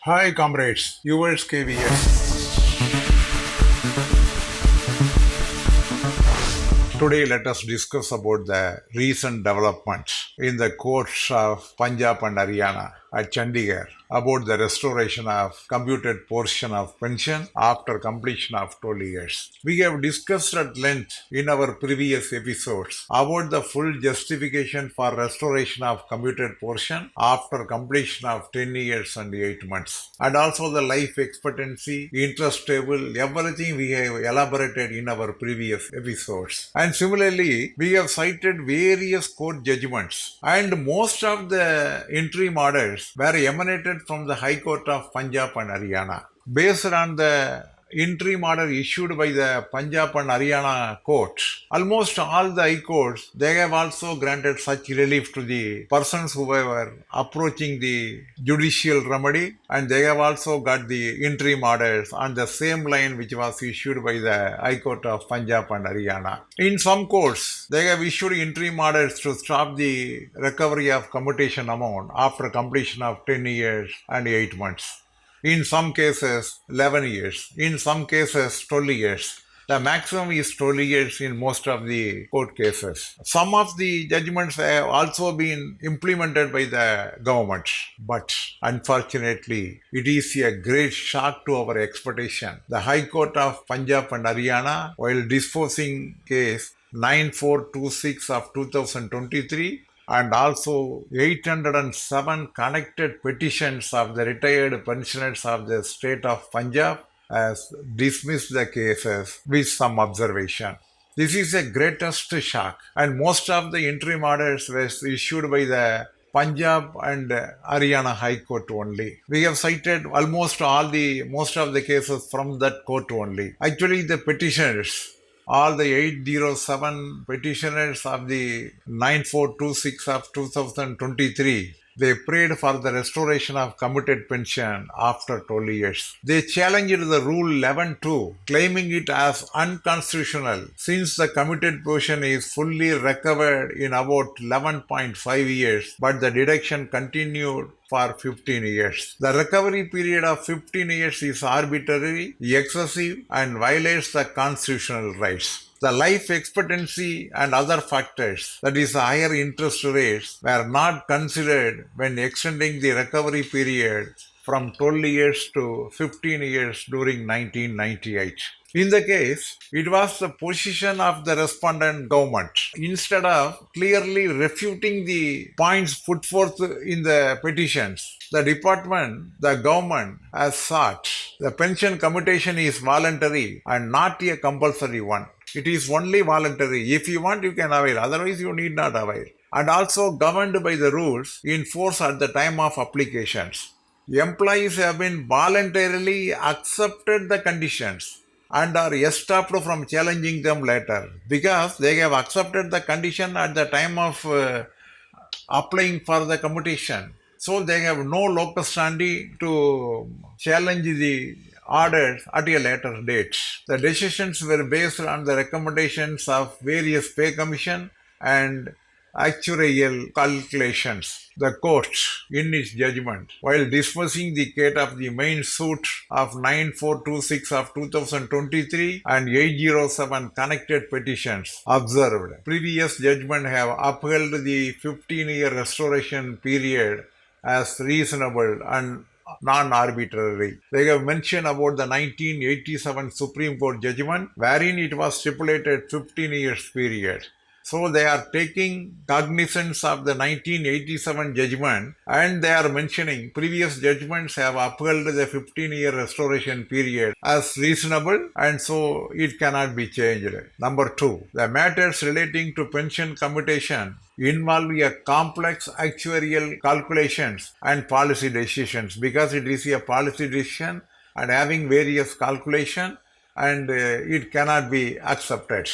Hi, comrades. Yours Kayveeyes. Today, let us discuss about the recent developments in the courts of Punjab and Haryana at Chandigarh about the restoration of commuted portion of pension after completion of 12 years. We have discussed at length in our previous episodes about the full justification for restoration of commuted portion after completion of 10 years and 8 months, and also the life expectancy, interest table, everything we have elaborated in our previous episodes. And similarly, we have cited various court judgments, and most of the interim orders were emanated from the High Court of Punjab and Haryana. Based on the interim order issued by the Punjab and Haryana court, almost all the high courts, they have also granted such relief to the persons who were approaching the judicial remedy, and they have also got the interim orders on the same line which was issued by the High Court of Punjab and Haryana. In some courts, they have issued interim orders to stop the recovery of commutation amount after completion of 10 years and 8 months. In some cases, 11 years. In some cases, 12 years. The maximum is 12 years in most of the court cases. Some of the judgments have also been implemented by the government. But unfortunately, it is a great shock to our expectation. The High Court of Punjab and Haryana, while disposing case 9426 of 2023, and also 807 connected petitions of the retired pensioners of the State of Punjab has dismissed the cases with some observation. This is a greatest shock, and most of the interim orders were issued by the Punjab and Haryana High Court only. We have cited most of the cases from that court only. Actually, the petitioners, all the 807 petitioners of the 9426 of 2023, they prayed for the restoration of commuted pension after 12 years. They challenged the Rule 11.2, claiming it as unconstitutional since the commuted portion is fully recovered in about 11.5 years, but the deduction continued for 15 years. The recovery period of 15 years is arbitrary, excessive, and violates the constitutional rights. The life expectancy and other factors, that is, higher interest rates, were not considered when extending the recovery period from 12 years to 15 years during 1998. In the case, it was the position of the respondent government. Instead of clearly refuting the points put forth in the petitions, the government has sought the pension commutation is voluntary and not a compulsory one. It is only voluntary. If you want, you can avail. Otherwise, you need not avail. And also governed by the rules in force at the time of applications. Employees have been voluntarily accepted the conditions and are stopped from challenging them later because they have accepted the condition at the time of applying for the commutation. So they have no locus standi to challenge the orders at a later date. The decisions were based on the recommendations of various pay commission and actuarial calculations. The court, in its judgment, while dismissing the case of the main suit of 9426 of 2023 and 807 connected petitions, observed previous judgment have upheld the 15-year restoration period as reasonable and non-arbitrary. They have mentioned about the 1987 Supreme Court judgment wherein it was stipulated 15 years period. So they are taking cognizance of the 1987 judgment and they are mentioning previous judgments have upheld the 15-year restoration period as reasonable and so it cannot be changed. Number 2, the matters relating to pension commutation involve a complex actuarial calculations and policy decisions because it is a policy decision and having various calculation and it cannot be accepted.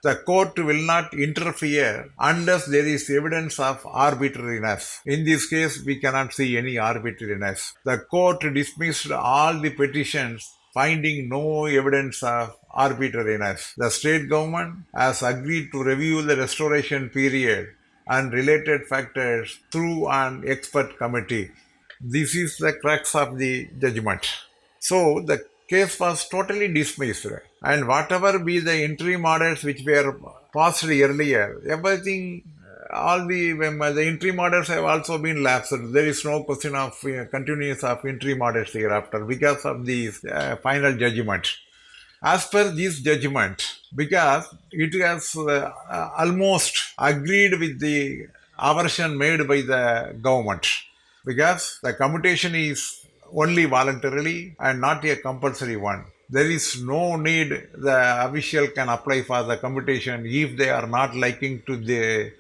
The court will not interfere unless there is evidence of arbitrariness. In this case, we cannot see any arbitrariness. The court dismissed all the petitions finding no evidence of arbitrariness. The state government has agreed to review the restoration period and related factors through an expert committee. This is the crux of the judgment. So the case was totally dismissed, and whatever be the interim orders which were passed earlier, everything, all the interim orders have also been lapsed. There is no question of continuance of interim orders hereafter because of the final judgment. As per this judgment, because it has almost agreed with the aversion made by the government, because the commutation is only voluntarily and not a compulsory one. There is no need the official can apply for the commutation if they are not liking to the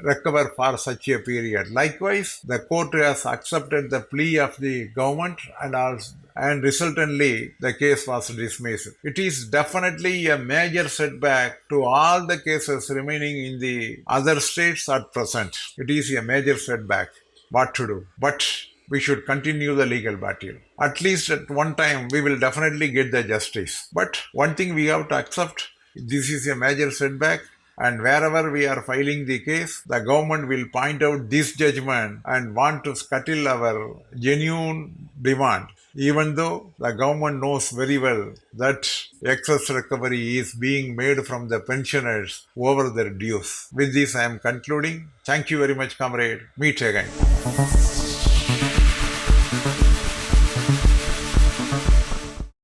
recover for such a period. Likewise, the court has accepted the plea of the government and resultantly the case was dismissed. It is definitely a major setback to all the cases remaining in the other states at present. It is a major setback. What to do? But we should continue the legal battle. At least at one time, we will definitely get the justice. But one thing we have to accept, this is a major setback, and wherever we are filing the case, the government will point out this judgment and want to scuttle our genuine demand, even though the government knows very well that excess recovery is being made from the pensioners over their dues. With this, I am concluding. Thank you very much, comrade. Meet again.